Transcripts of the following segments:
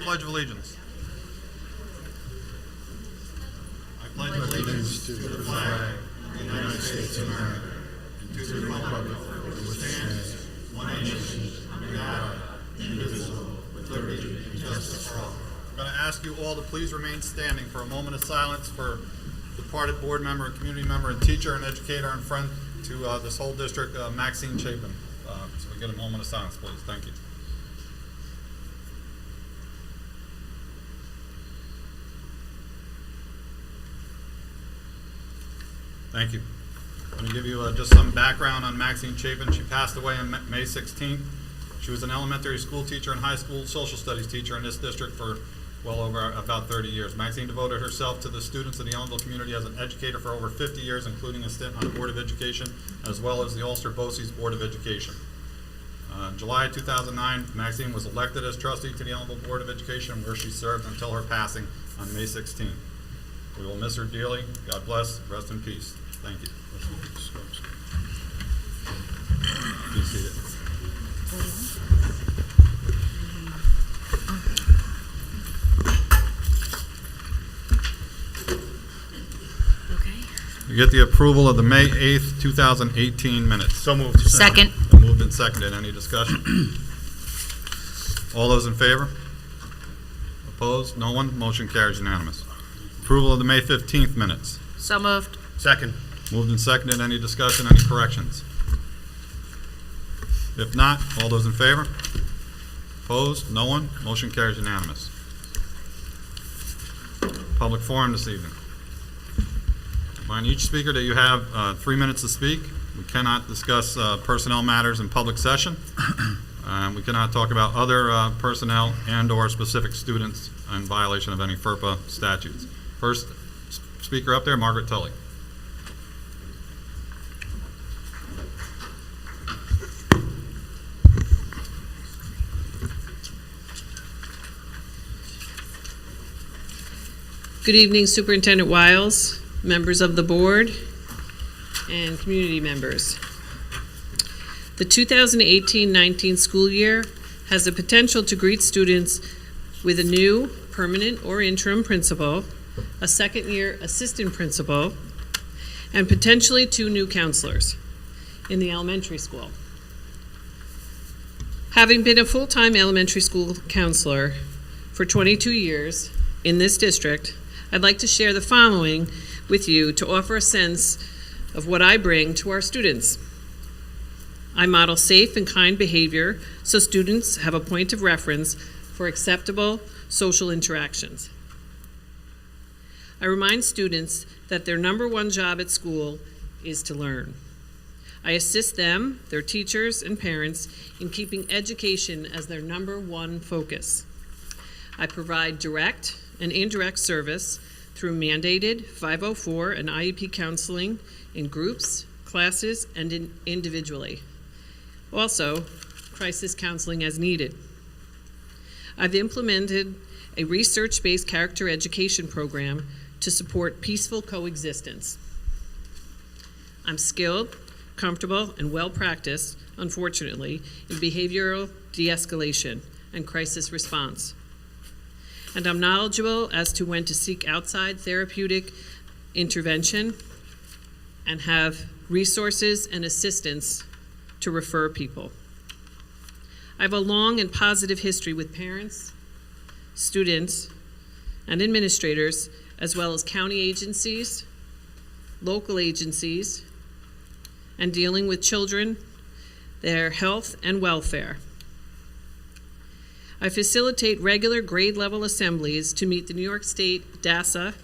Pledge of Allegiance. I pledge allegiance to the flag of the United States of America and to the republic for which it stands, one nation, under God, indivisible, with liberty and justice for all. I'm going to ask you all to please remain standing for a moment of silence for departed board member, community member, and teacher and educator and friend to this whole district, Maxine Chapin. So we get a moment of silence, please. Thank you. Thank you. I'm going to give you just some background on Maxine Chapin. She passed away on May 16th. She was an elementary school teacher and high school social studies teacher in this district for well over about 30 years. Maxine devoted herself to the students of the Ellenville community as an educator for over 50 years, including a stint on the Board of Education, as well as the Ulster-Boces Board of Education. July 2009, Maxine was elected as trustee to the Ellenville Board of Education, where she served until her passing on May 16th. We will miss her dearly. God bless. Rest in peace. Thank you. Be seated. You get the approval of the May 8th, 2018 minutes. So moved. Second. Moved and seconded. Any discussion? All those in favor? Opposed? No one? Motion carries unanimous. Approval of the May 15th minutes. So moved. Second. Moved and seconded. Any discussion? Any corrections? If not, all those in favor? Opposed? No one? Motion carries unanimous. Public forum this evening. On each speaker that you have 3 minutes to speak. We cannot discuss personnel matters in public session. We cannot talk about other personnel and or specific students in violation of any FERPA statutes. First speaker up there, Margaret Tully. Good evening, Superintendent Wiles, members of the board, and community members. The 2018-19 school year has the potential to greet students with a new permanent or interim principal, a second-year assistant principal, and potentially 2 new counselors in the elementary school. Having been a full-time elementary school counselor for 22 years in this district, I'd like to share the following with you to offer a sense of what I bring to our students. I model safe and kind behavior so students have a point of reference for acceptable social interactions. I remind students that their #1 job at school is to learn. I assist them, their teachers, and parents in keeping education as their #1 focus. I provide direct and indirect service through mandated 504 and IEP counseling in groups, classes, and individually. Also, crisis counseling as needed. I've implemented a research-based character education program to support peaceful coexistence. I'm skilled, comfortable, and well-practiced, unfortunately, in behavioral de-escalation and crisis response. And I'm knowledgeable as to when to seek outside therapeutic intervention and have resources and assistance to refer people. I have a long and positive history with parents, students, and administrators, as well as county agencies, local agencies, and dealing with children, their health and welfare. I facilitate regular grade level assemblies to meet the New York State DASA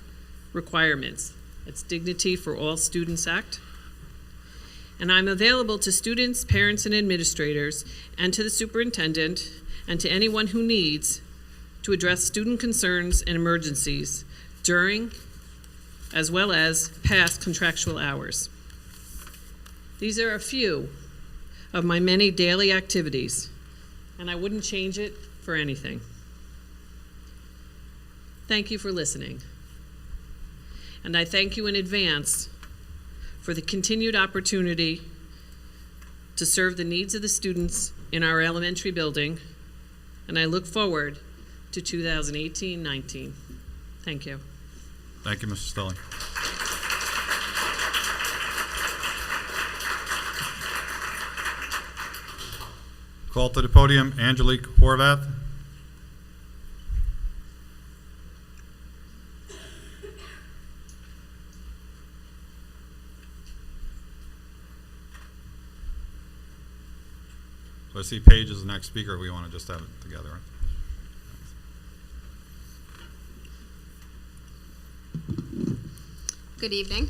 requirements. That's Dignity for All Students Act. And I'm available to students, parents, and administrators, and to the superintendent, and to anyone who needs to address student concerns and emergencies during, as well as past contractual hours. These are a few of my many daily activities, and I wouldn't change it for anything. Thank you for listening. And I thank you in advance for the continued opportunity to serve the needs of the students in our elementary building, and I look forward to 2018-19. Thank you. Thank you, Mrs. Stelling. Call to the podium, Angelique Horvath. So I see Paige is the next speaker. We want to just have it together, right? Good evening.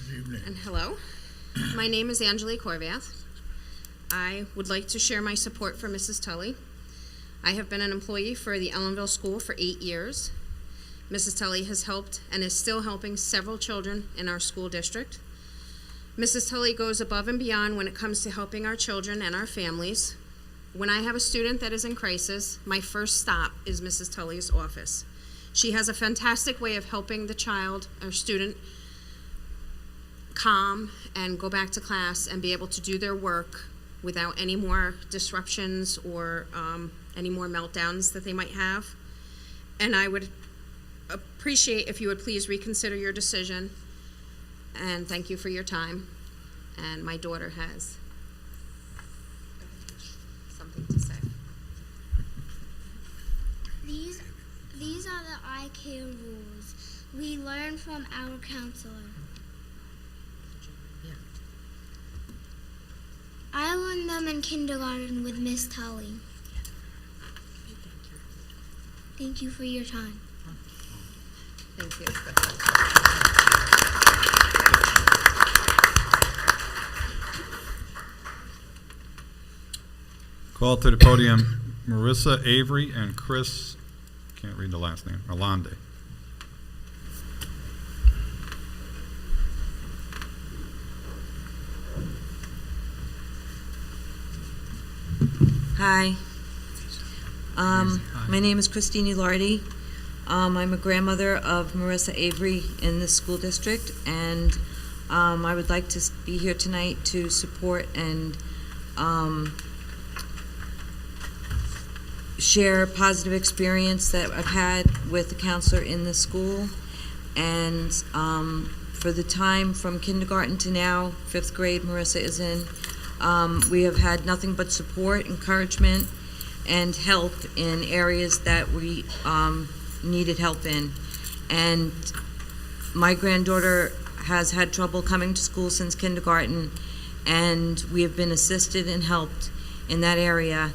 Good evening. And hello. My name is Angelique Horvath. I would like to share my support for Mrs. Tully. I have been an employee for the Ellenville School for 8 years. Mrs. Tully has helped and is still helping several children in our school district. Mrs. Tully goes above and beyond when it comes to helping our children and our families. When I have a student that is in crisis, my first stop is Mrs. Tully's office. She has a fantastic way of helping the child or student calm and go back to class and be able to do their work without any more disruptions or any more meltdowns that they might have. And I would appreciate if you would please reconsider your decision. And thank you for your time. And my daughter has something to say. These are the eye care rules we learn from our counselor. I learned them in kindergarten with Miss Tully. Thank you for your time. Thank you. Call to the podium, Marissa Avery and Chris, can't read the last name, Orlande. Hi. My name is Christine Ulardi. I'm a grandmother of Marissa Avery in the school district, and I would like to be here tonight to support and share a positive experience that I've had with the counselor in the school. And for the time from kindergarten to now, 5th grade Marissa is in, we have had nothing but support, encouragement, and help in areas that we needed help in. And my granddaughter has had trouble coming to school since kindergarten, and we have been assisted and helped in that area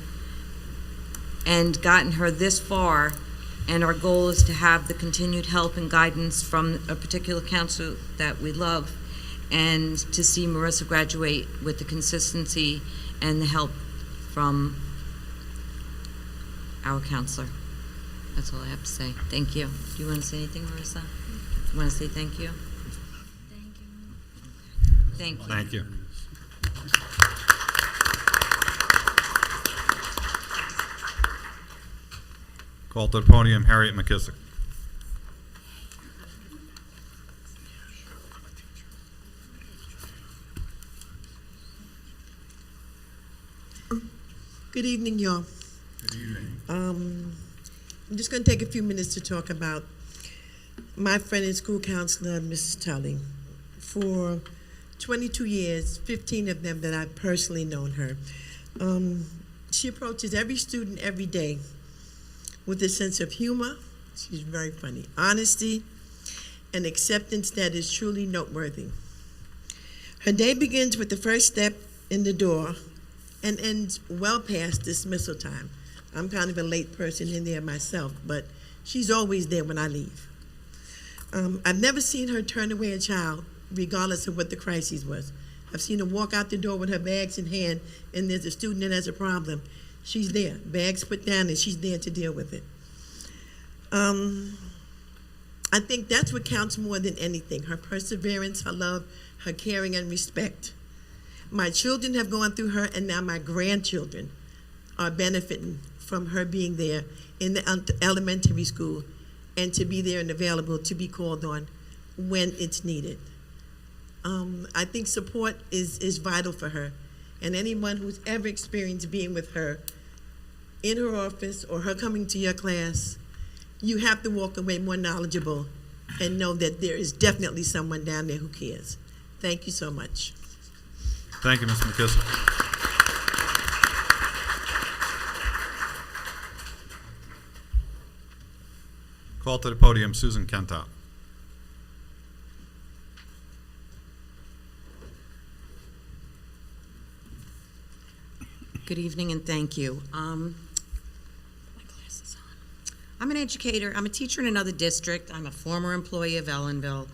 and gotten her this far. And our goal is to have the continued help and guidance from a particular counselor that we love, and to see Marissa graduate with the consistency and the help from our counselor. That's all I have to say. Thank you. Do you want to say anything, Marissa? You want to say thank you? Thank you. Thank you. Thank you. Call to the podium, Harriet McKissick. Good evening, y'all. Good evening. I'm just going to take a few minutes to talk about my friend and school counselor, Mrs. Tully. For 22 years, 15 of them that I've personally known her. She approaches every student every day with a sense of humor. She's very funny. Honesty and acceptance that is truly noteworthy. Her day begins with the first step in the door and ends well past dismissal time. I'm kind of a late person in there myself, but she's always there when I leave. I've never seen her turn away a child, regardless of what the crisis was. I've seen her walk out the door with her bags in hand, and there's a student that has a problem. She's there, bags put down, and she's there to deal with it. I think that's what counts more than anything, her perseverance, her love, her caring and respect. My children have gone through her, and now my grandchildren are benefiting from her being there in the elementary school and to be there and available to be called on when it's needed. I think support is vital for her, and anyone who's ever experienced being with her in her office or her coming to your class, you have to walk away more knowledgeable and know that there is definitely someone down there who cares. Thank you so much. Thank you, Ms. McKissick. Call to the podium, Susan Kentop. Good evening and thank you. I'm an educator. I'm a teacher in another district. I'm a former employee of Ellenville.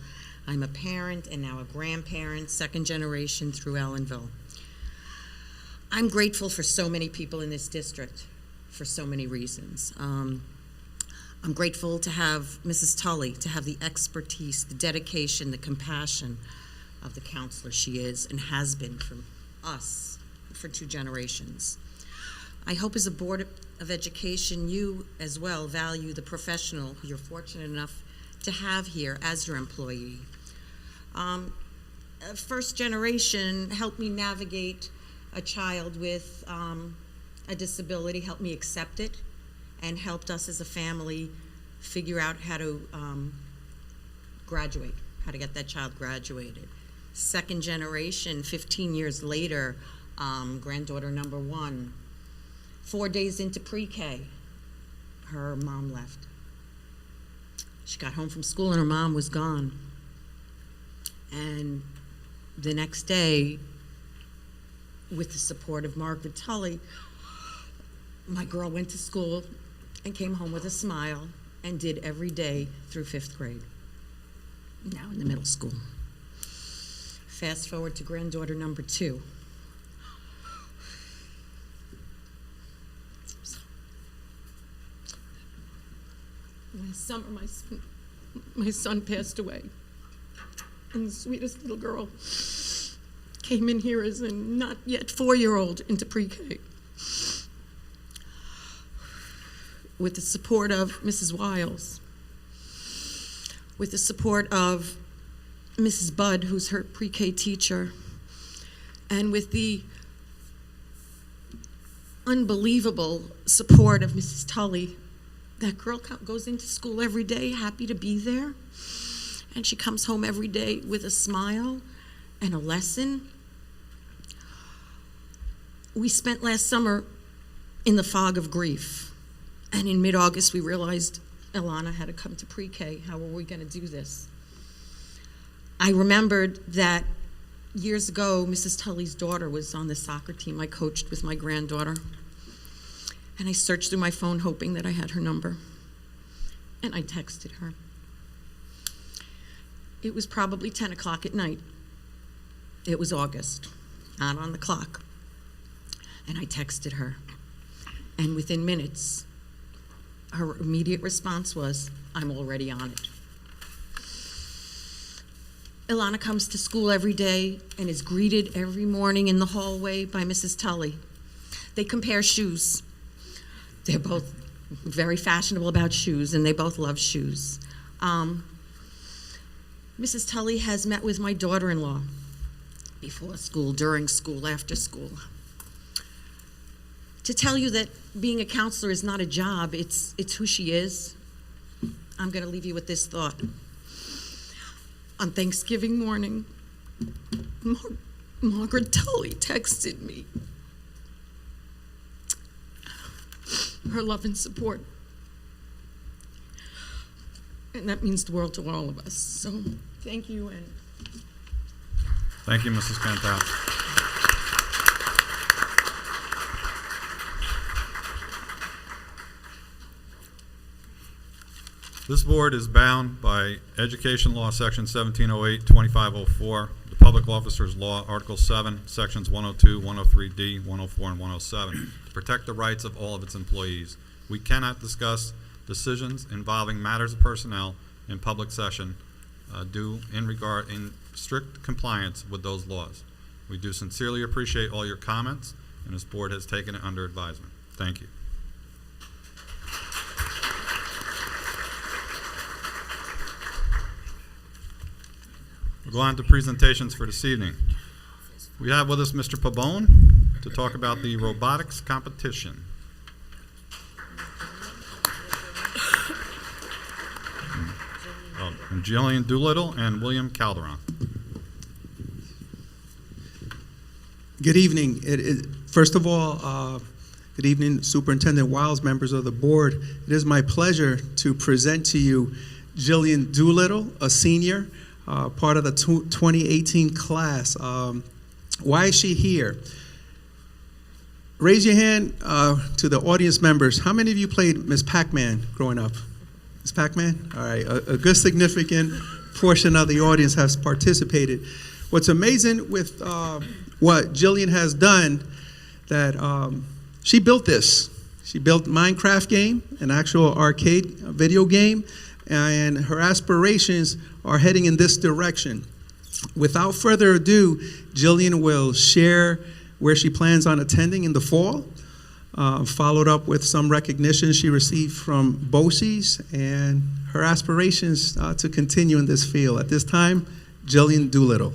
I'm a parent and now a grandparent, second generation through Ellenville. I'm grateful for so many people in this district for so many reasons. I'm grateful to have Mrs. Tully, to have the expertise, the dedication, the compassion of the counselor she is and has been for us for 2 generations. I hope as a Board of Education, you as well value the professional who you're fortunate enough to have here as your employee. First generation helped me navigate a child with a disability, helped me accept it, and helped us as a family figure out how to graduate, how to get that child graduated. Second generation, 15 years later, granddaughter number 1, 4 days into pre-K, her mom left. She got home from school and her mom was gone. And the next day, with the support of Margaret Tully, my girl went to school and came home with a smile and did every day through 5th grade, now in the middle school. Fast forward to granddaughter number 2. Last summer, my son passed away, and the sweetest little girl came in here as a not yet 4-year-old into pre-K. With the support of Mrs. Wiles, with the support of Mrs. Budd, who's her pre-K teacher, and with the unbelievable support of Mrs. Tully, that girl goes into school every day happy to be there, and she comes home every day with a smile and a lesson. We spent last summer in the fog of grief, and in mid-August we realized Ilana had to come to pre-K. How were we going to do this? I remembered that years ago, Mrs. Tully's daughter was on the soccer team I coached with my granddaughter. And I searched through my phone hoping that I had her number. And I texted her. It was probably 10 o'clock at night. It was August, not on the clock. And I texted her. And within minutes, her immediate response was, "I'm already on it." Ilana comes to school every day and is greeted every morning in the hallway by Mrs. Tully. They compare shoes. They're both very fashionable about shoes, and they both love shoes. Mrs. Tully has met with my daughter-in-law before school, during school, after school, to tell you that being a counselor is not a job, it's who she is. I'm going to leave you with this thought. On Thanksgiving morning, Margaret Tully texted me her love and support. And that means the world to all of us. So thank you. And Thank you, Mrs. Kentop. This board is bound by Education Law, Section 1708, 2504, the Public Officers Law, Article 7, Sections 102, 103D, 104, and 107, to protect the rights of all of its employees. We cannot discuss decisions involving matters of personnel in public session in strict compliance with those laws. We do sincerely appreciate all your comments, and this board has taken it under advisement. Thank you. We'll go on to presentations for this evening. We have with us Mr. Pabon to talk about the robotics competition. and Jillian Doolittle and William Calderon. Good evening. First of all, good evening, Superintendent Wiles, members of the board. It is my pleasure to present to you Jillian Doolittle, a senior, part of the 2018 class. Why is she here? Raise your hand to the audience members. How many of you played Miss Pac-Man growing up? Miss Pac-Man? All right, a good significant portion of the audience has participated. What's amazing with what Jillian has done, that she built this. She built Minecraft game, an actual arcade video game, and her aspirations are heading in this direction. Without further ado, Jillian will share where she plans on attending in the fall, followed up with some recognition she received from BOCES and her aspirations to continue in this field. At this time, Jillian Doolittle.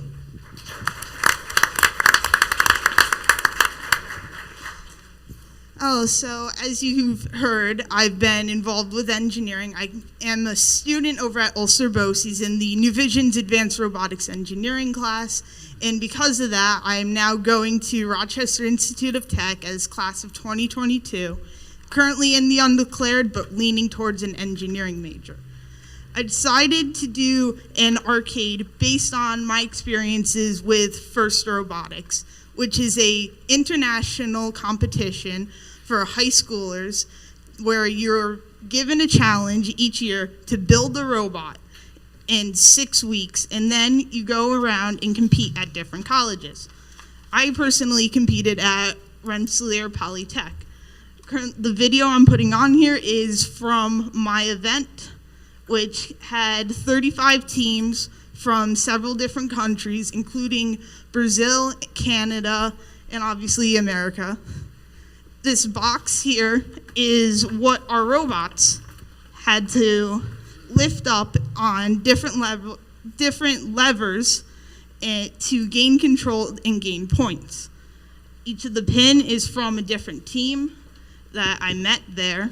Oh, so as you've heard, I've been involved with engineering. I am a student over at Ulster BOCES in the New Visions Advanced Robotics Engineering class, and because of that, I am now going to Rochester Institute of Tech as class of 2022, currently in the undeclared but leaning towards an engineering major. I decided to do an arcade based on my experiences with First Robotics, which is a international competition for high schoolers where you're given a challenge each year to build a robot in 6 weeks, and then you go around and compete at different colleges. I personally competed at Rensselaer Polytech. The video I'm putting on here is from my event, which had 35 teams from several different countries, including Brazil, Canada, and obviously America. This box here is what our robots had to lift up on different levers to gain control and gain points. Each of the pin is from a different team that I met there.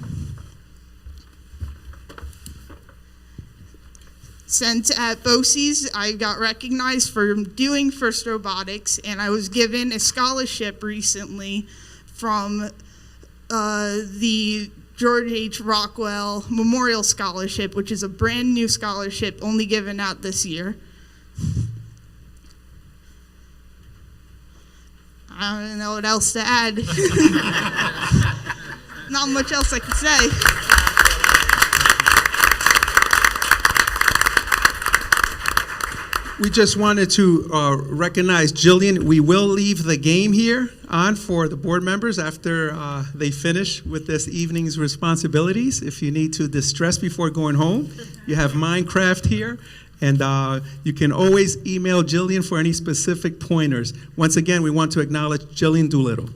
Since at BOCES, I got recognized for doing First Robotics, and I was given a scholarship recently from the George H. Rockwell Memorial Scholarship, which is a brand new scholarship only given out this year. I don't know what else to add. Not much else I can say. We just wanted to recognize Jillian. We will leave the game here on for the board members after they finish with this evening's responsibilities. If you need to distress before going home, you have Minecraft here, and you can always email Jillian for any specific pointers. Once again, we want to acknowledge Jillian Doolittle.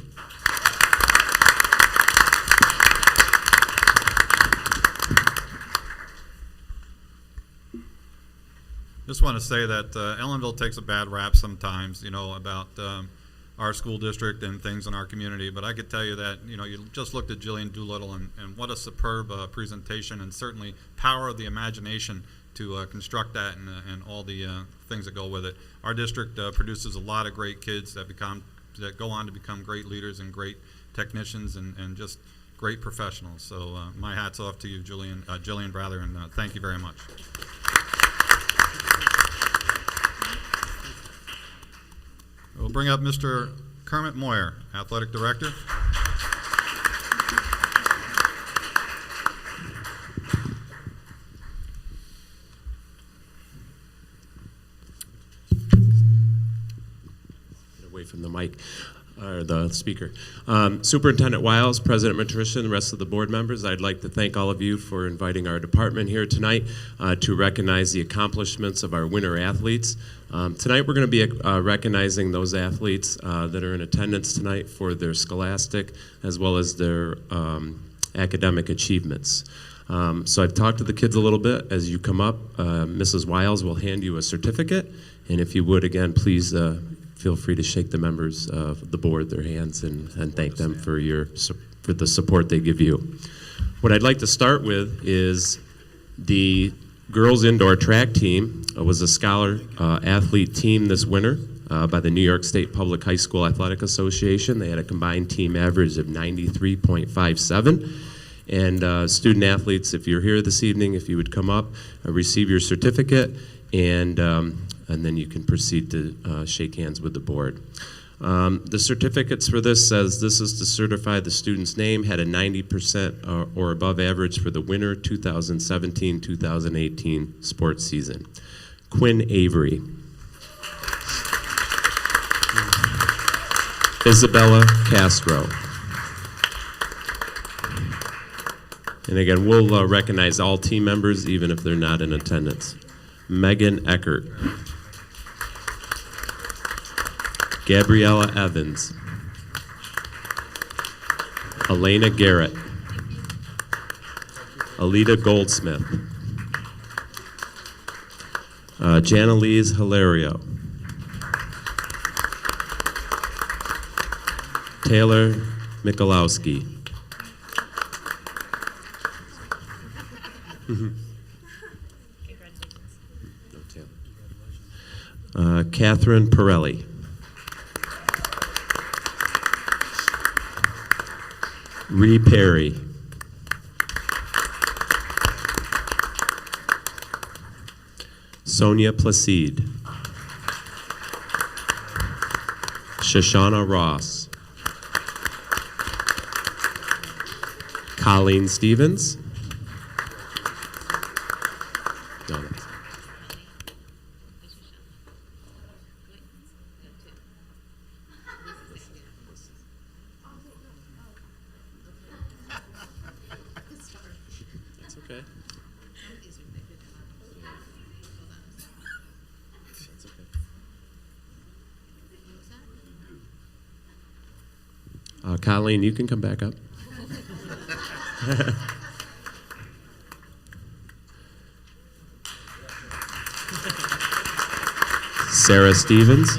Just want to say that Ellenville takes a bad rap sometimes, you know, about our school district and things in our community. But I could tell you that, you know, you just looked at Jillian Doolittle, and what a superb presentation, and certainly power of the imagination to construct that and all the things that go with it. Our district produces a lot of great kids that go on to become great leaders and great technicians and just great professionals. So my hat's off to you, Jillian, and thank you very much. We'll bring up Mr. Kermit Moyer, Athletic Director. Away from the mic, or the speaker. Superintendent Wiles, President Matricia, and the rest of the board members, I'd like to thank all of you for inviting our department here tonight to recognize the accomplishments of our winter athletes. Tonight we're going to be recognizing those athletes that are in attendance tonight for their scholastic as well as their academic achievements. So I've talked to the kids a little bit. As you come up, Mrs. Wiles will hand you a certificate, and if you would, again, please feel free to shake the members of the board their hands and thank them for the support they give you. What I'd like to start with is the girls indoor track team was a scholar athlete team this winter by the New York State Public High School Athletic Association. They had a combined team average of 93.57. And student athletes, if you're here this evening, if you would come up, receive your certificate, and then you can proceed to shake hands with the board. The certificates for this says this is to certify the student's name had a 90% or above average for the winter 2017-2018 sports season. Quinn Avery. Isabella Castro. And again, we'll recognize all team members even if they're not in attendance. Megan Eckert. Gabriella Evans. Elena Garrett. Alita Goldsmith. Janelise Hilario. Taylor Michalowski. Catherine Pirelli. Ree Perry. Sonia Placide. Shoshana Ross. Colleen Stevens. That's okay. That's okay. Colleen, you can come back up. Sarah Stevens.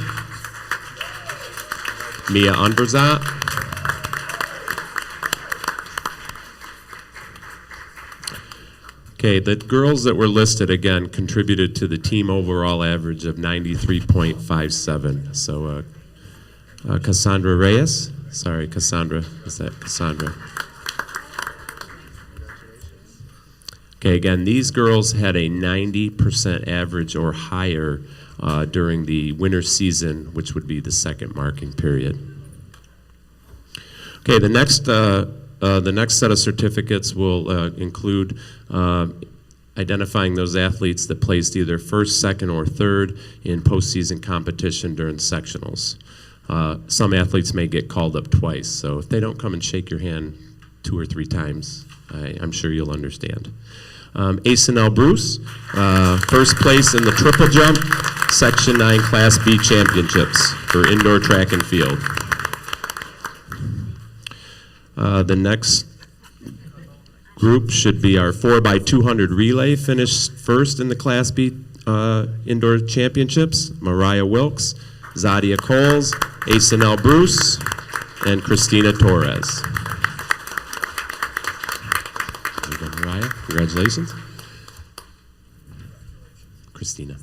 Mia Unverzat. Okay, the girls that were listed again contributed to the team overall average of 93.57. So Cassandra Reyes. Sorry, Cassandra. Is that Cassandra? Okay, again, these girls had a 90% average or higher during the winter season, which would be the second marking period. Okay, the next set of certificates will include identifying those athletes that placed either first, second, or third in postseason competition during sectionals. Some athletes may get called up twice, so if they don't come and shake your hand 2 or 3 times, I'm sure you'll understand. Asenel Bruce, first place in the triple jump, Section 9 Class B championships for indoor track and field. The next group should be our 4x200 relay, finished first in the Class B indoor championships, Mariah Wilkes, Zadia Coles, Asenel Bruce, and Christina Torres. There you go, Mariah. Congratulations. Christina.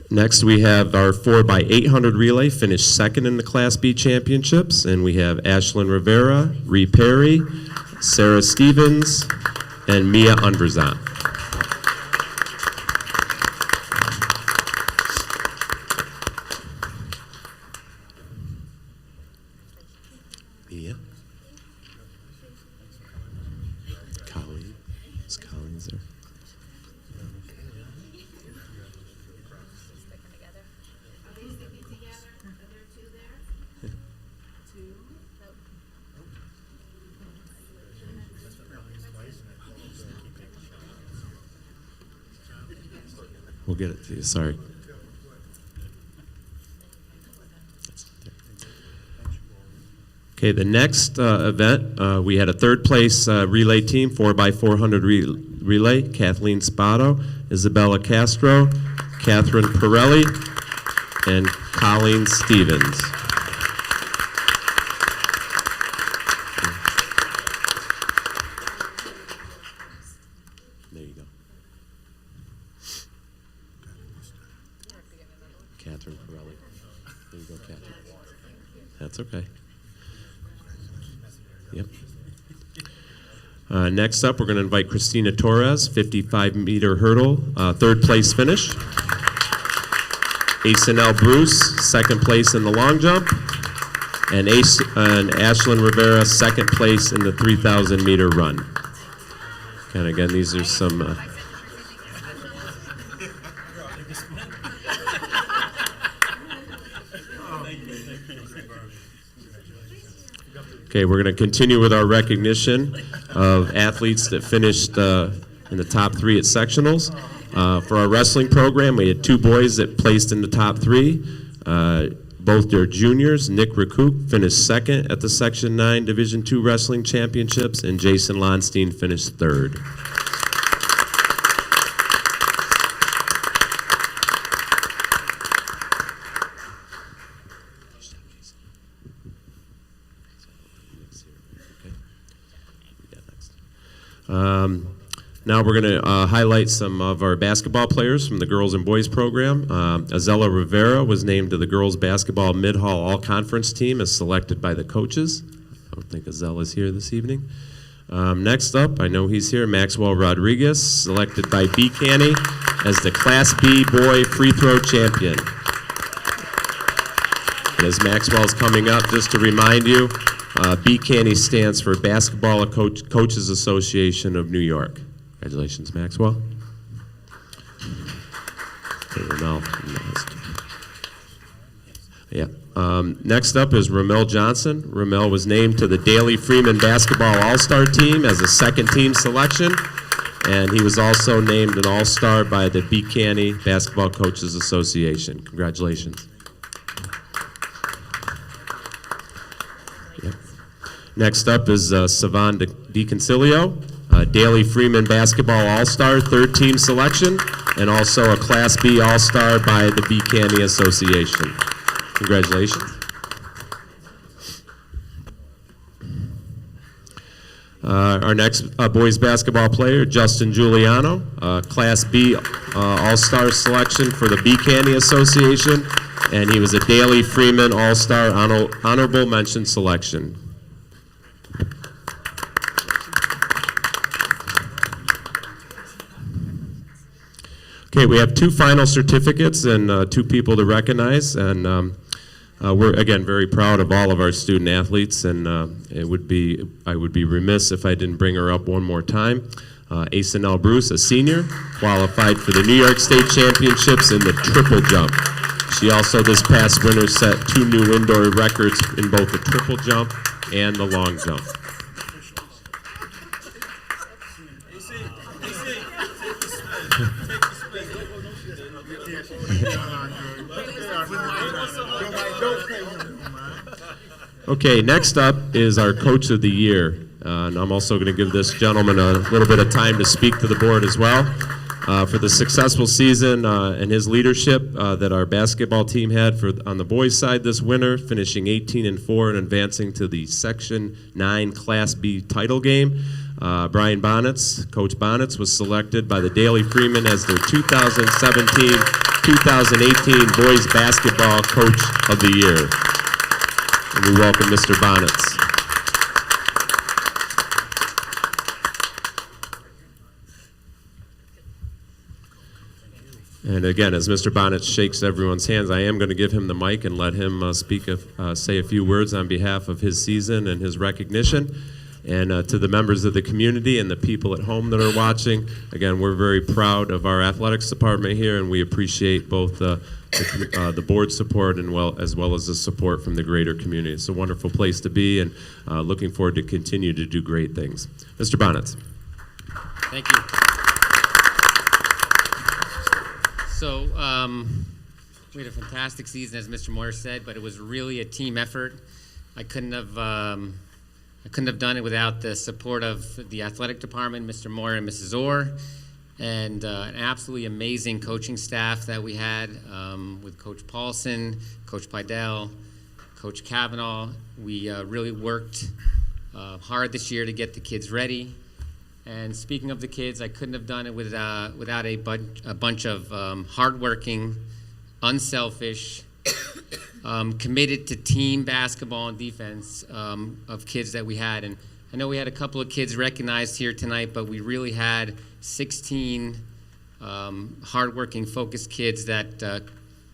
Next, we have our 4x800 relay, finished second in the Class B championships, and we have Ashlyn Rivera, Ree Perry, Sarah Stevens, and Mia Unverzat. Mia. Colleen. Is Colleen there? We'll get it to you, sorry. Okay, the next event, we had a third place relay team, 4x400 relay, Kathleen Spotto, Isabella Castro, Catherine Pirelli, and Colleen Stevens. That's okay. Yep. Next up, we're going to invite Christina Torres, 55-meter hurdle, third place finish. Asenel Bruce, second place in the long jump. And Ashlyn Rivera, second place in the 3,000-meter run. And again, these are some... Okay, we're going to continue with our recognition of athletes that finished in the top 3 at sectionals. For our wrestling program, we had 2 boys that placed in the top 3. Both their juniors. Nick Rakouk finished second at the Section 9 Division II Wrestling Championships, and Jason Lonstein finished third. Now we're going to highlight some of our basketball players from the girls and boys program. Azella Rivera was named to the girls basketball mid-hall all-conference team as selected by the coaches. I don't think Azella's here this evening. Next up, I know he's here, Maxwell Rodriguez, selected by B. Canny as the Class B boy free throw champion. And as Maxwell's coming up, just to remind you, B. Canny stands for Basketball Coaches Association of New York. Congratulations, Maxwell. Okay, Ramel. Yeah. Next up is Ramel Johnson. Ramel was named to the Daley Freeman Basketball All-Star Team as a second-team selection, and he was also named an All-Star by the B. Canny Basketball Coaches Association. Congratulations. Yep. Next up is Savan DiConcilio. Daley Freeman Basketball All-Star, third-team selection, and also a Class B All-Star by the B. Canny Association. Congratulations. Our next boys basketball player, Justin Giuliano, Class B All-Star selection for the B. Canny Association, and he was a Daley Freeman All-Star honorable mention selection. Okay, we have 2 final certificates and 2 people to recognize, and we're again very proud of all of our student athletes. And I would be remiss if I didn't bring her up one more time. Asenel Bruce, a senior, qualified for the New York State Championships in the triple jump. She also this past winter set 2 new indoor records in both the triple jump and the long jump. Okay, next up is our Coach of the Year. And I'm also going to give this gentleman a little bit of time to speak to the board as well. For the successful season and his leadership that our basketball team had on the boys' side this winter, finishing 18-4 and advancing to the Section 9 Class B title game. Brian Bonnets, Coach Bonnets, was selected by the Daley Freeman as their 2017-2018 Boys Basketball Coach of the Year. And we welcome Mr. Bonnets. And again, as Mr. Bonnet shakes everyone's hands, I am going to give him the mic and let him say a few words on behalf of his season and his recognition. And to the members of the community and the people at home that are watching, again, we're very proud of our athletics department here, and we appreciate both the board support and as well as the support from the greater community. It's a wonderful place to be, and looking forward to continue to do great things. Mr. Bonnet. Thank you. So we had a fantastic season, as Mr. Moore said, but it was really a team effort. I couldn't have done it without the support of the athletic department, Mr. Moore and Mrs. Orr, and an absolutely amazing coaching staff that we had with Coach Paulson, Coach Pidell, Coach Kavanaugh. We really worked hard this year to get the kids ready. And speaking of the kids, I couldn't have done it without a bunch of hardworking, unselfish, committed to team basketball and defense of kids that we had. And I know we had a couple of kids recognized here tonight, but we really had 16 hardworking, focused kids that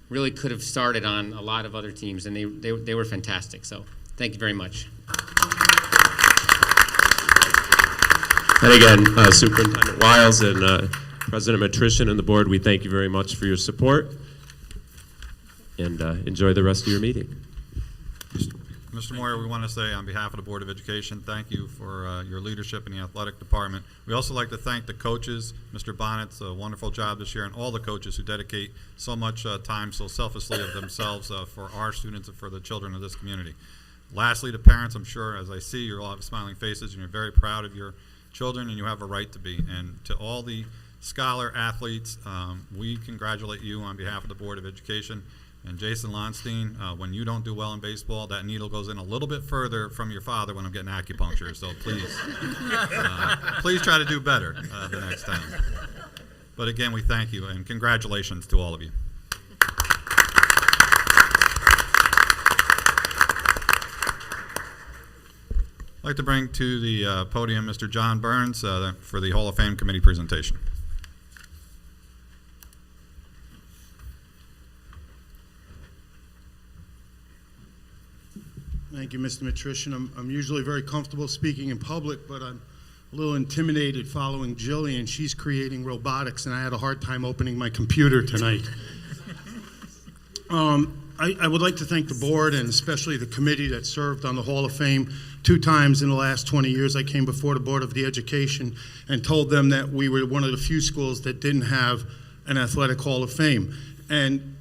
really could have started on a lot of other teams, and they were fantastic. So thank you very much. And again, Superintendent Wiles and President Matrician and the board, we thank you very much for your support, and enjoy the rest of your meeting. Mr. Moyer, we want to say on behalf of the Board of Education, thank you for your leadership in the athletic department. We also like to thank the coaches. Mr. Bonnett's a wonderful job this year, and all the coaches who dedicate so much time so selflessly of themselves for our students and for the children of this community. Lastly, to parents, I'm sure as I see you all have smiling faces and you're very proud of your children, and you have a right to be. And to all the scholar athletes, we congratulate you on behalf of the Board of Education. And Jason Lonstein, when you don't do well in baseball, that needle goes in a little bit further from your father when I'm getting acupuncture. So please, please try to do better the next time. But again, we thank you and congratulations to all of you. I'd like to bring to the podium Mr. John Burns for the Hall of Fame committee presentation. Thank you, Mr. Matrician. I'm usually very comfortable speaking in public, but I'm a little intimidated following Jillian. She's creating robotics, and I had a hard time opening my computer tonight. I would like to thank the board and especially the committee that served on the Hall of Fame 2 times in the last 20 years. I came before the Board of Education and told them that we were one of the few schools that didn't have an athletic Hall of Fame. And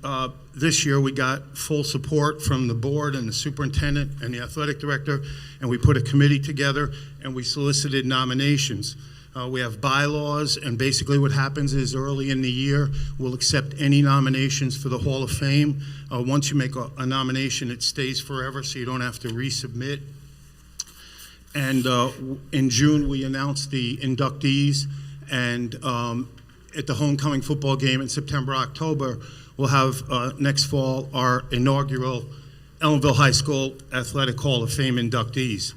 this year we got full support from the board and the superintendent and the athletic director, and we put a committee together and we solicited nominations. We have bylaws, and basically what happens is early in the year we'll accept any nominations for the Hall of Fame. Once you make a nomination, it stays forever, so you don't have to resubmit. And in June we announced the inductees, and at the homecoming football game in September, October, we'll have next fall our inaugural Ellenville High School Athletic Hall of Fame inductees.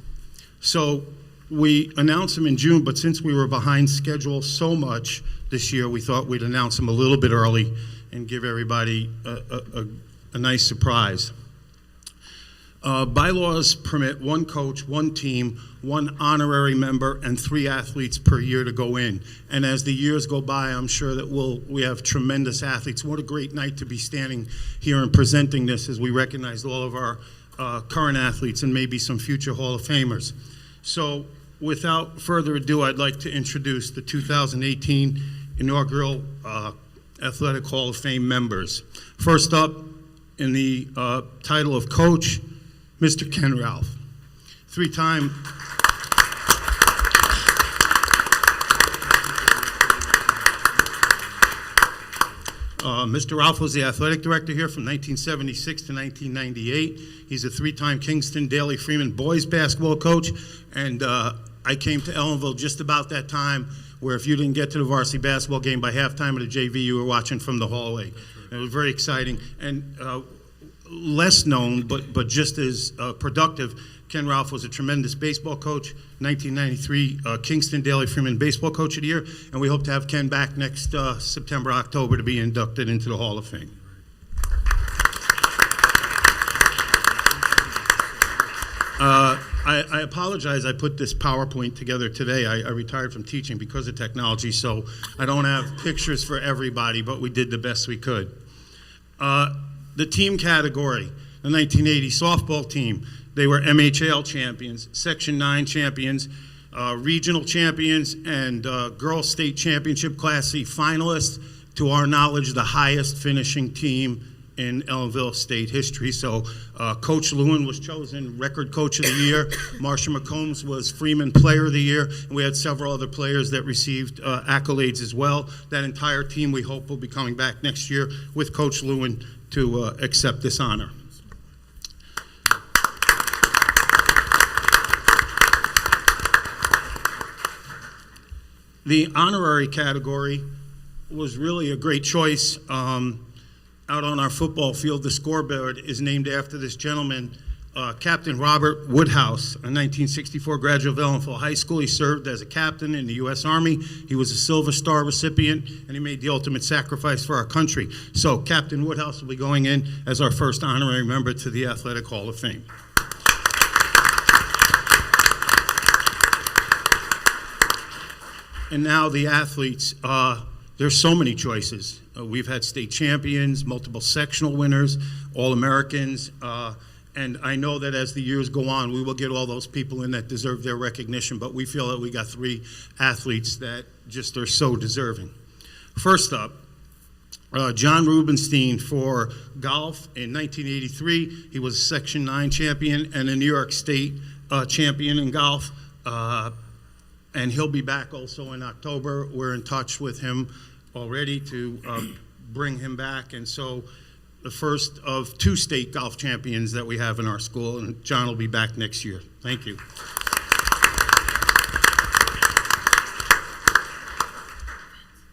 So we announced them in June, but since we were behind schedule so much this year, we thought we'd announce them a little bit early and give everybody a nice surprise. Bylaws permit 1 coach, 1 team, 1 honorary member, and 3 athletes per year to go in. And as the years go by, I'm sure that we have tremendous athletes. What a great night to be standing here and presenting this as we recognize all of our current athletes and maybe some future Hall of Famers. So without further ado, I'd like to introduce the 2018 inaugural Athletic Hall of Fame members. First up, in the title of coach, Mr. Ken Ralph, 3-time Mr. Ralph was the athletic director here from 1976 to 1998. He's a 3-time Kingston Daly Freeman boys basketball coach, and I came to Ellenville just about that time where if you didn't get to the varsity basketball game by halftime of the JV, you were watching from the hallway. It was very exciting. And less known, but just as productive, Ken Ralph was a tremendous baseball coach, 1993 Kingston Daly Freeman Baseball Coach of the Year, and we hope to have Ken back next September, October to be inducted into the Hall of Fame. I apologize, I put this PowerPoint together today. I retired from teaching because of technology, so I don't have pictures for everybody, but we did the best we could. The team category, the 1980 softball team, they were MHL champions, Section 9 champions, regional champions, and girls state championship Class C finalists. To our knowledge, the highest finishing team in Ellenville state history. So Coach Lewin was chosen record coach of the year. Marsha McCombs was Freeman player of the year. And we had several other players that received accolades as well. That entire team we hope will be coming back next year with Coach Lewin to accept this honor. The honorary category was really a great choice. out on our football field, the scoreboard is named after this gentleman, Captain Robert Woodhouse, a 1964 graduate of Ellenville High School. He served as a captain in the U.S. Army. He was a Silver Star recipient, and he made the ultimate sacrifice for our country. So Captain Woodhouse will be going in as our first honorary member to the Athletic Hall of Fame. And now the athletes, there's so many choices. We've had state champions, multiple sectional winners, All-Americans, and I know that as the years go on, we will get all those people in that deserve their recognition, but we feel that we got 3 athletes that just are so deserving. First up, John Rubenstein for golf in 1983. He was a Section 9 champion and a New York State champion in golf. And he'll be back also in October. We're in touch with him already to bring him back. And so the first of 2 state golf champions that we have in our school, and John will be back next year. Thank you.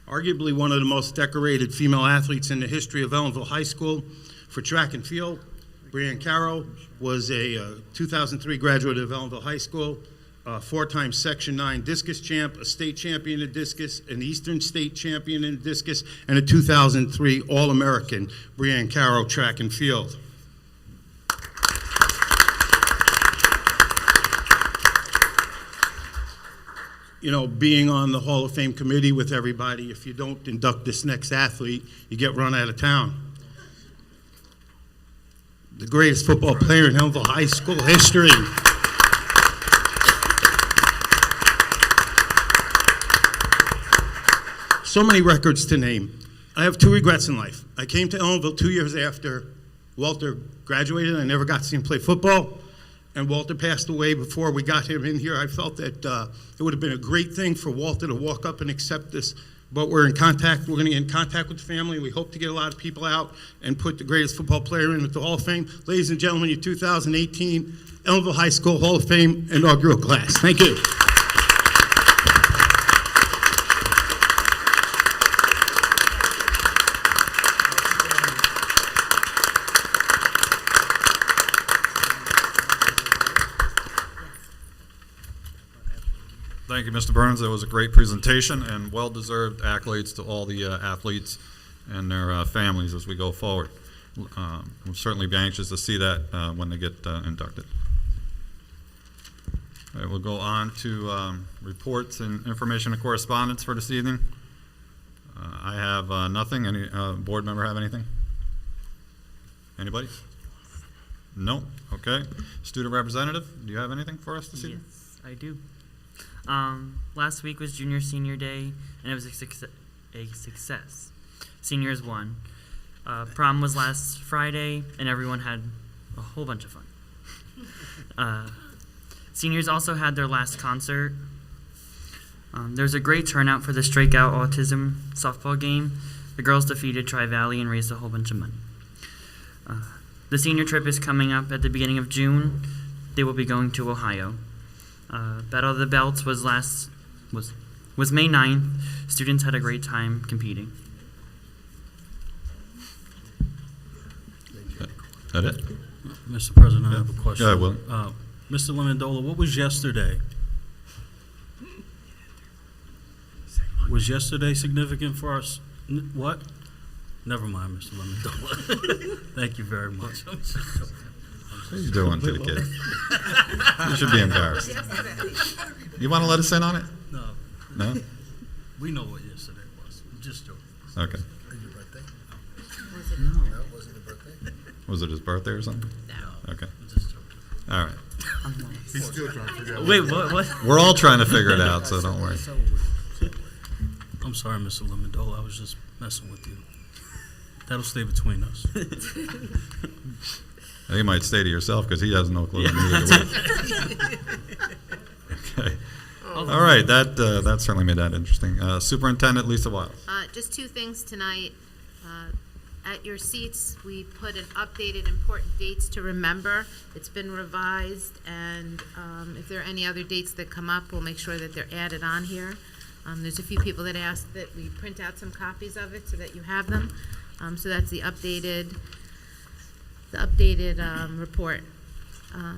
Arguably one of the most decorated female athletes in the history of Ellenville High School for track and field, Brianne Carroll was a 2003 graduate of Ellenville High School, a 4-time Section 9 discus champ, a state champion in discus, an Eastern State champion in discus, and a 2003 All-American, Brianne Carroll, track and field. You know, being on the Hall of Fame committee with everybody, if you don't induct this next athlete, you get run out of town. The greatest football player in Ellenville High School history. So many records to name. I have 2 regrets in life. I came to Ellenville 2 years after Walter graduated. I never got to see him play football. And Walter passed away before we got him in here. I felt that it would have been a great thing for Walter to walk up and accept this. But we're in contact. We're going to get in contact with the family. We hope to get a lot of people out and put the greatest football player in at the Hall of Fame. Ladies and gentlemen, your 2018 Ellenville High School Hall of Fame inaugural class. Thank you. Thank you, Mr. Burns. That was a great presentation and well-deserved accolades to all the athletes and their families as we go forward. We'll certainly be anxious to see that when they get inducted. All right, we'll go on to reports and information and correspondence for this evening. I have nothing. Any board member have anything? Anybody? No? Okay. Student representative, do you have anything for us this evening? Yes, I do. Last week was junior senior day, and it was a success. Seniors won. Prom was last Friday, and everyone had a whole bunch of fun. Seniors also had their last concert. There's a great turnout for the Strikeout Autism softball game. The girls defeated Tri-Valley and raised a whole bunch of money. The senior trip is coming up at the beginning of June. They will be going to Ohio. Battle of the Belts was May 9th. Students had a great time competing. That it? Mr. President, I have a question. Yeah, Will. Mr. Lemondola, what was yesterday? Was yesterday significant for us? What? Never mind, Mr. Lemondola. Thank you very much. What are you doing to the kid? You should be embarrassed. You want to let us in on it? No. No? We know what yesterday was. I'm just joking. Okay. Your birthday? No. No, it wasn't your birthday? Was it his birthday or something? No. Okay. I'm just joking. All right. He's still trying to figure out. Wait, what? We're all trying to figure it out, so don't worry. I'm sorry, Mr. Lemondola. I was just messing with you. That'll stay between us. You might stay to yourself because he has no clue. Yeah. Okay. All right. That certainly made that interesting. Superintendent Lisa Wiles. Just 2 things tonight. At your seats, we put an updated important dates to remember. It's been revised, and if there are any other dates that come up, we'll make sure that they're added on here. There's a few people that asked that we print out some copies of it so that you have them. So that's the updated report.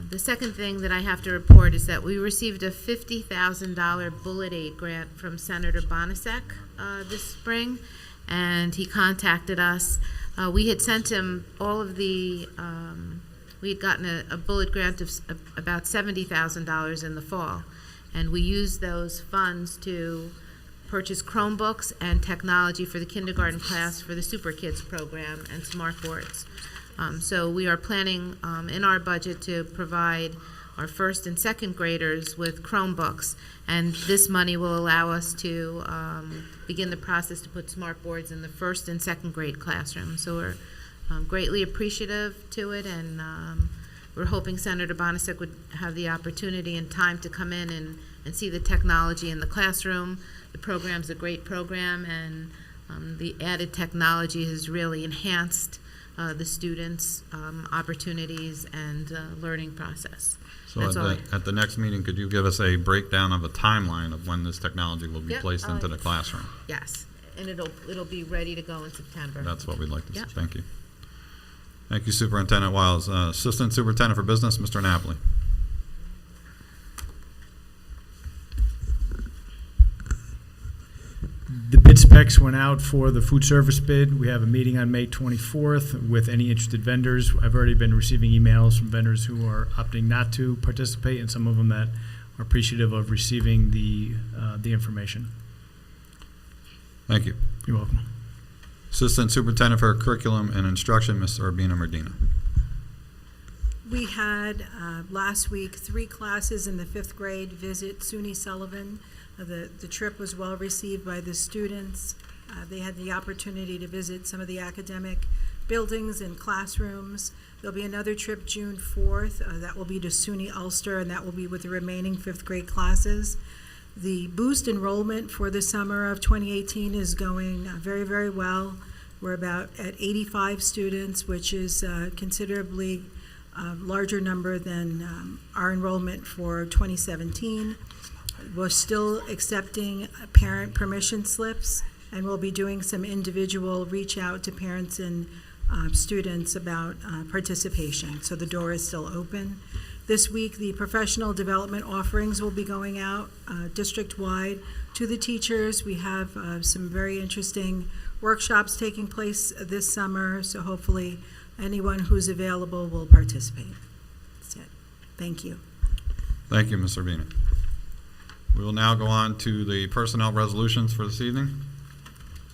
The second thing that I have to report is that we received a $50,000 Bullet Aid grant from Senator Bonasek this spring, and he contacted us. We had sent him all of the, we had gotten a bullet grant of about $70,000 in the fall, and we used those funds to purchase Chromebooks and technology for the kindergarten class for the Super Kids program and smart boards. So we are planning in our budget to provide our first and second graders with Chromebooks, and this money will allow us to begin the process to put smart boards in the first and second grade classrooms. So we're greatly appreciative to it, and we're hoping Senator Bonasek would have the opportunity and time to come in and see the technology in the classroom. The program's a great program, and the added technology has really enhanced the students' opportunities and learning process. So That's all. at the next meeting, could you give us a breakdown of a timeline of when this technology will be Yep, placed into the classroom? Yes, and it'll be ready to go in September. That's what we'd like to see. Yep. Thank you. Thank you, Superintendent Wiles. Assistant Superintendent for Business, Mr. Napoli. The bid specs went out for the food service bid. We have a meeting on May 24th with any interested vendors. I've already been receiving emails from vendors who are opting not to participate, and some of them that are appreciative of receiving the information. Thank you. You're welcome. Assistant Superintendent for Curriculum and Instruction, Ms. Urbina Medina. We had last week 3 classes in the 5th grade visit SUNY Sullivan. The trip was well received by the students. They had the opportunity to visit some of the academic buildings and classrooms. There'll be another trip June 4th. That will be to SUNY Ulster, and that will be with the remaining 5th grade classes. The boost enrollment for the summer of 2018 is going very, very well. We're about at 85 students, which is considerably larger number than our enrollment for 2017. We're still accepting parent permission slips, and we'll be doing some individual reach out to parents and students about participation. So the door is still open. This week, the professional development offerings will be going out district-wide to the teachers. We have some very interesting workshops taking place this summer, so hopefully anyone who's available will participate. That's it. Thank you. Thank you, Ms. Urbina. We will now go on to the personnel resolutions for this evening.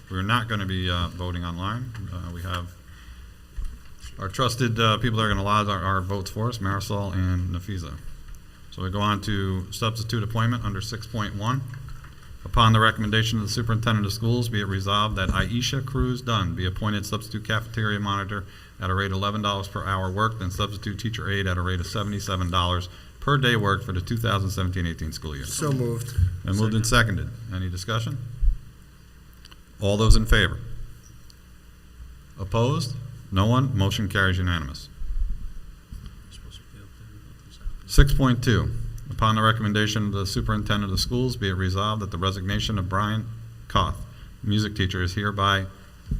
We're not going to be voting online. We have our trusted people that are going to lodge our votes for us, Marisol and Nafisa. So we go on to substitute appointment under 6.1. Upon the recommendation of the superintendent of schools, be it resolved that Aisha Cruz Dunn be appointed substitute cafeteria monitor at a rate of $11 per hour worked and substitute teacher aide at a rate of $77 per day worked for the 2017-18 school year. So moved. And moved and seconded. Any discussion? All those in favor? Opposed? No one? Motion carries unanimous. 6.2. Upon the recommendation of the superintendent of schools, be it resolved that the resignation of Brian Koth, music teacher, is hereby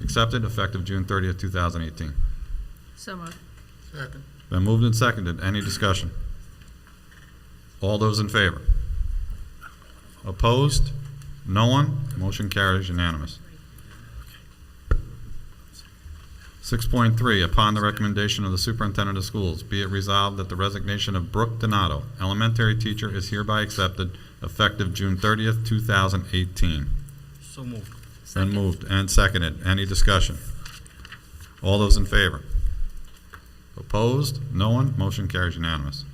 accepted effective June 30th, 2018. So moved. Second. Been moved and seconded. Any discussion? All those in favor? Opposed? No one? Motion carries unanimous. 6.3, upon the recommendation of the superintendent of schools, be it resolved that the resignation of Brooke Donato, elementary teacher, is hereby accepted effective June 30th, 2018. So moved. Been moved and seconded. Any discussion? All those in favor? Opposed? No one? Motion carries unanimous.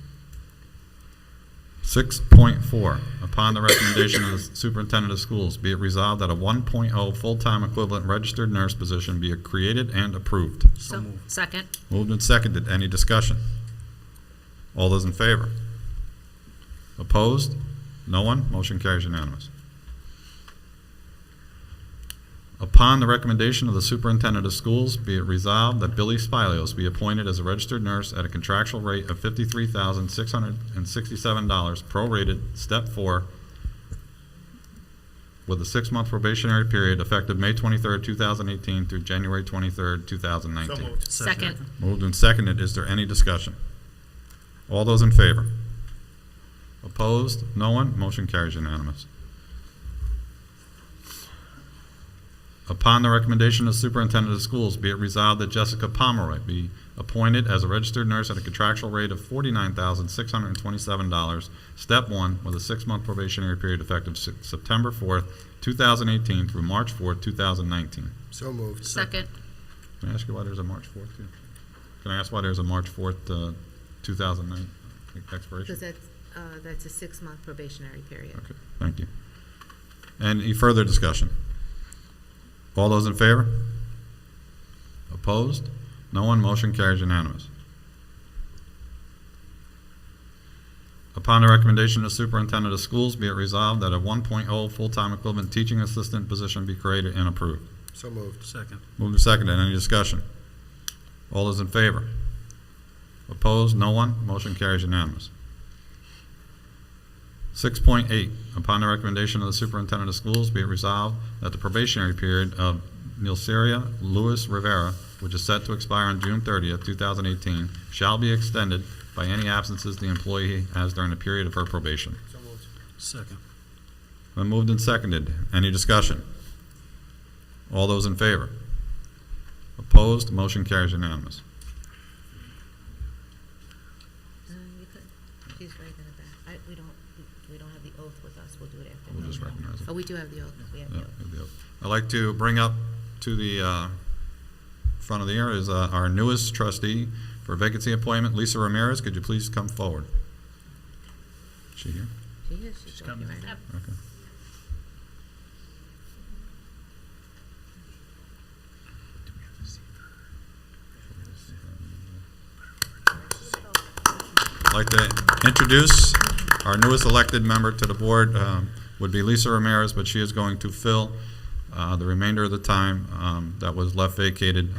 6.4, upon the recommendation of the superintendent of schools, be it resolved that a 1.0 full-time equivalent registered nurse position be created and approved. So moved. Second. Moved and seconded. Any discussion? All those in favor? Opposed? No one? Motion carries unanimous. Upon the recommendation of the superintendent of schools, be it resolved that Billy Spilios be appointed as a registered nurse at a contractual rate of $53,667 prorated, step 4, with a 6-month probationary period effective May 23rd, 2018 through January 23rd, 2019. So moved. Second. Moved and seconded. Is there any discussion? All those in favor? Opposed? No one? Motion carries unanimous. Upon the recommendation of the superintendent of schools, be it resolved that Jessica Pomeroy be appointed as a registered nurse at a contractual rate of $49,627, step 1, with a 6-month probationary period effective September 4th, 2018 through March 4th, 2019. So moved. Second. Can I ask you why there's a March 4th too? Can I ask why there's a March 4th, 2009 expiration? Because that's a 6-month probationary period. Okay, thank you. Any further discussion? All those in favor? Opposed? No one. Motion carries unanimous. Upon the recommendation of the superintendent of schools, be it resolved that a 1.0 full-time equivalent teaching assistant position be created and approved. So moved. Second. Moved and seconded. Any discussion? All those in favor? Opposed? No one. Motion carries unanimous. 6.8, upon the recommendation of the superintendent of schools, be it resolved that the probationary period of Nilceria Lewis Rivera, which is set to expire on June 30th, 2018, shall be extended by any absences the employee has during the period of her probation. So moved. Second. Been moved and seconded. Any discussion? All those in favor? Opposed? Motion carries unanimous. You could. She's right in the back. We don't have the oath with us. We'll do it after. We'll just recognize it. Oh, we do have the oath. We have Yeah, the oath. good deal. I'd like to bring up to the front of the air is our newest trustee for vacancy appointment, Lisa Ramirez. Could you please come forward? Is she here? She is. She's walking right up. Okay. I'd like to introduce our newest elected member to the board. Would be Lisa Ramirez, but she is going to fill the remainder of the time that was left vacated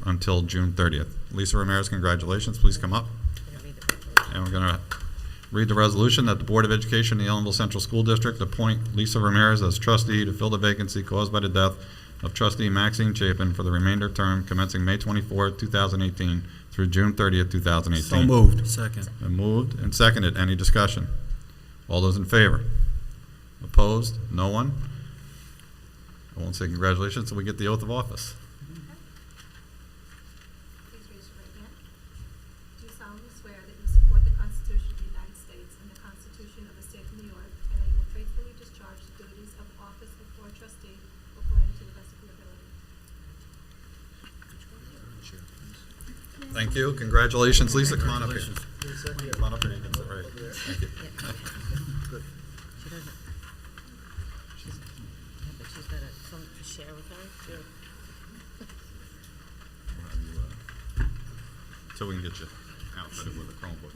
until June 30th. Lisa Ramirez, congratulations. Please come up. And we're going to read the resolution that the Board of Education of the Ellenville Central School District appoint Lisa Ramirez as trustee to fill the vacancy caused by the death of trustee Maxine Chapin for the remainder term commencing May 24, 2018 through June 30th, 2018. So moved. Second. Been moved and seconded. Any discussion? All those in favor? Opposed? No one? I won't say congratulations until we get the oath of office. Please raise your right hand. Do you solemnly swear that you will support the Constitution of the United States and the Constitution of the State of New York, and that you will faithfully discharge the duties of office of board trustee according to the best of your ability? Thank you. Congratulations, Lisa. Come on up here. Come on up here. You can sit right. Thank you. She doesn't. But she's got something to share with her too. So we can get you outfitted with a Chromebook.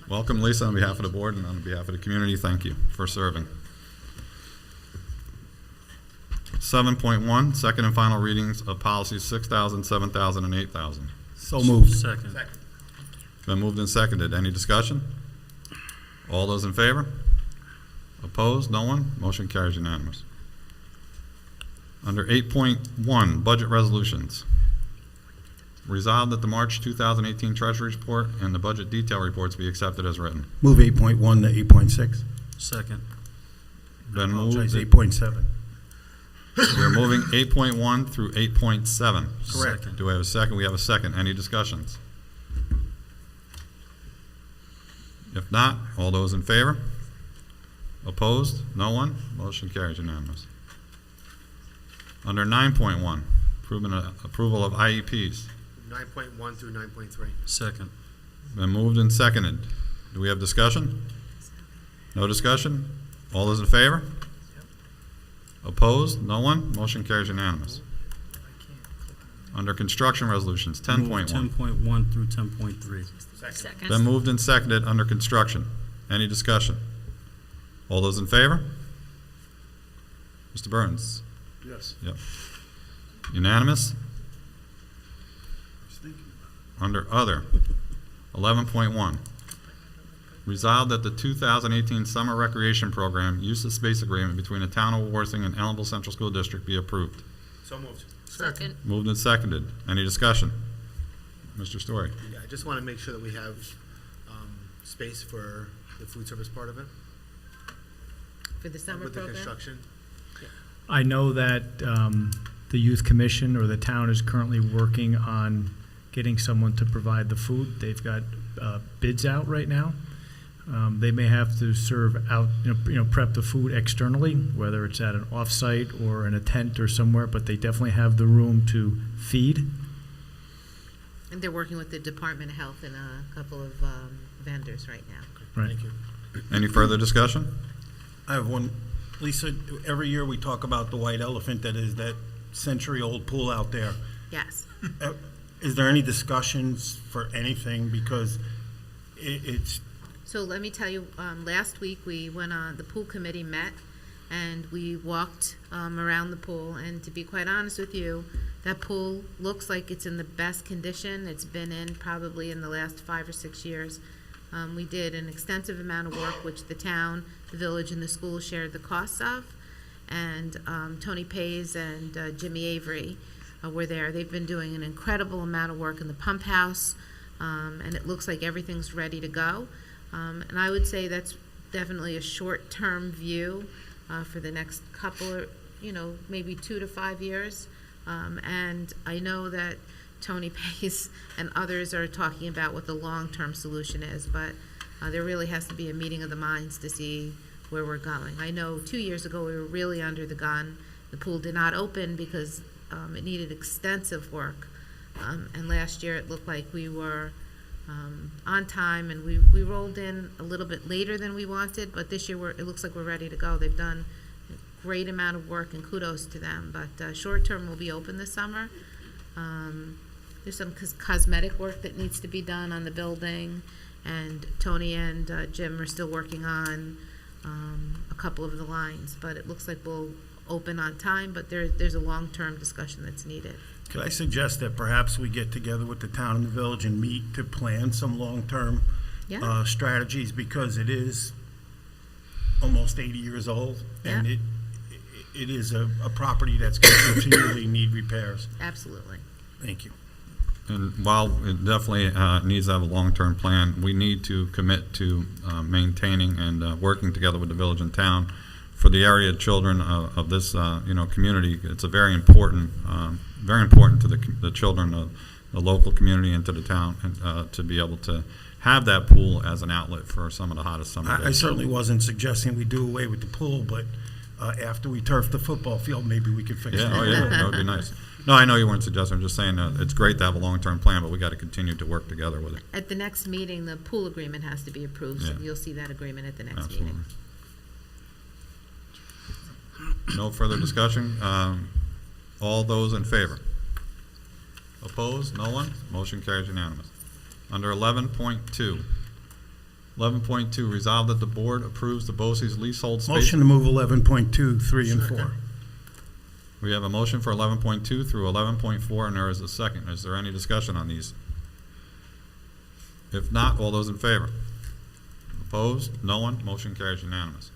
Welcome, Lisa, on behalf of the board and on behalf of the community. Thank you for serving. 7.1, second and final readings of policies 6,000, 7,000, and 8,000. So moved. Second. Been moved and seconded. Any discussion? All those in favor? Opposed? No one? Motion carries unanimous. Under 8.1, budget resolutions. Resolved that the March 2018 Treasury Report and the budget detail reports be accepted as written. Move 8.1 to 8.6. Second. Been moved. 8.7. We're moving 8.1 through 8.7. Correct. Do we have a second? We have a second. Any discussions? If not, all those in favor? Opposed? No one? Motion carries unanimous. Under 9.1, approval of IEPs. 9.1 through 9.3. Second. Been moved and seconded. Do we have discussion? No discussion? All those in favor? Opposed? No one? Motion carries unanimous. Under construction resolutions, 10.1. 10.1 through 10.3. Second. Been moved and seconded under construction. Any discussion? All those in favor? Mr. Burns? Yes. Yep. Unanimous? Under other, 11.1. Resolved that the 2018 Summer Recreation Program Use of Space Agreement between the Town of Worthing and Ellenville Central School District be approved. So moved. Second. Moved and seconded. Any discussion? Mr. Story. Yeah, I just want to make sure that we have space for the food service part of it. For the summer with program? the construction. I know that the Youth Commission or the town is currently working on getting someone to provide the food. They've got bids out right now. They may have to serve out, prep the food externally, whether it's at an off-site or in a tent or somewhere, but they definitely have the room to feed. And they're working with the Department of Health and a couple of vendors right now. Right. Thank you. Any further discussion? I have one. Lisa, every year we talk about the white elephant that is that century-old pool out there. Yes. Is there any discussions for anything? Because it's... So let me tell you, last week we went on, the pool committee met and we walked around the pool, and to be quite honest with you, that pool looks like it's in the best condition it's been in probably in the last 5 or 6 years. We did an extensive amount of work, which the town, the village, and the school shared the costs of. And Tony Pays and Jimmy Avery were there. They've been doing an incredible amount of work in the pump house, and it looks like everything's ready to go. And I would say that's definitely a short-term view for the next couple of, maybe 2 to 5 years. And I know that Tony Pace and others are talking about what the long-term solution is, but there really has to be a meeting of the minds to see where we're going. I know 2 years ago we were really under the gun. The pool did not open because it needed extensive work. And last year it looked like we were on time, and we rolled in a little bit later than we wanted, but this year it looks like we're ready to go. They've done a great amount of work, and kudos to them. But short-term will be open this summer. There's some cosmetic work that needs to be done on the building, and Tony and Jim are still working on a couple of the lines, but it looks like we'll open on time, but there's a long-term discussion that's needed. Could I suggest that perhaps we get together with the town and the village and meet to plan some long-term strategies, because it is almost 80 years old, and it is a property that's going to continually need repairs. Absolutely. Thank you. And while it definitely needs to have a long-term plan, we need to commit to maintaining and working together with the village and town for the area children of this community. It's a very important to the children of the local community and to the town, and to be able to have that pool as an outlet for some of the hottest summer days. I certainly wasn't suggesting we do away with the pool, but after we turf the football field, maybe we could fix it. Oh yeah, that would be nice. No, I know you weren't suggesting. I'm just saying it's great to have a long-term plan, but we got to continue to work together with it. At the next meeting, the pool agreement has to be approved, so you'll see that agreement at the next Absolutely. meeting. No further discussion. All those in favor? Opposed? No one? Motion carries unanimous. Under 11.2. 11.2, resolve that the board approves the BOCES leasehold space. Motion to move 11.2, 3, and 4. We have a motion for 11.2 through 11.4, and there is a second. Is there any discussion on these? If not, all those in favor? Opposed? No one? Motion carries unanimous.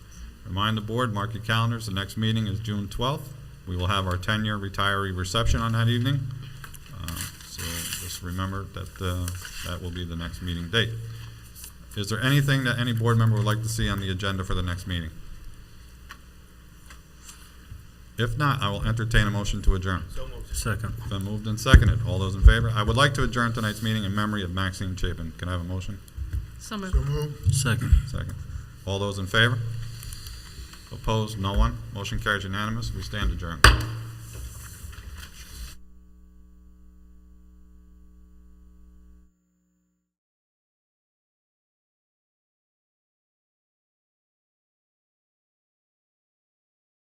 Remind the board, mark your calendars, the next meeting is June 12th. We will have our 10-year retiree reception on that evening. So just remember that that will be the next meeting date. Is there anything that any board member would like to see on the agenda for the next meeting? If not, I will entertain a motion to adjourn. So moved. Second. Been moved and seconded. All those in favor? I would like to adjourn tonight's meeting in memory of Maxine Chapin. Can I have a motion? So moved. Second. Second. All those in favor? Opposed? No one? Motion carries unanimous. We stand adjourned.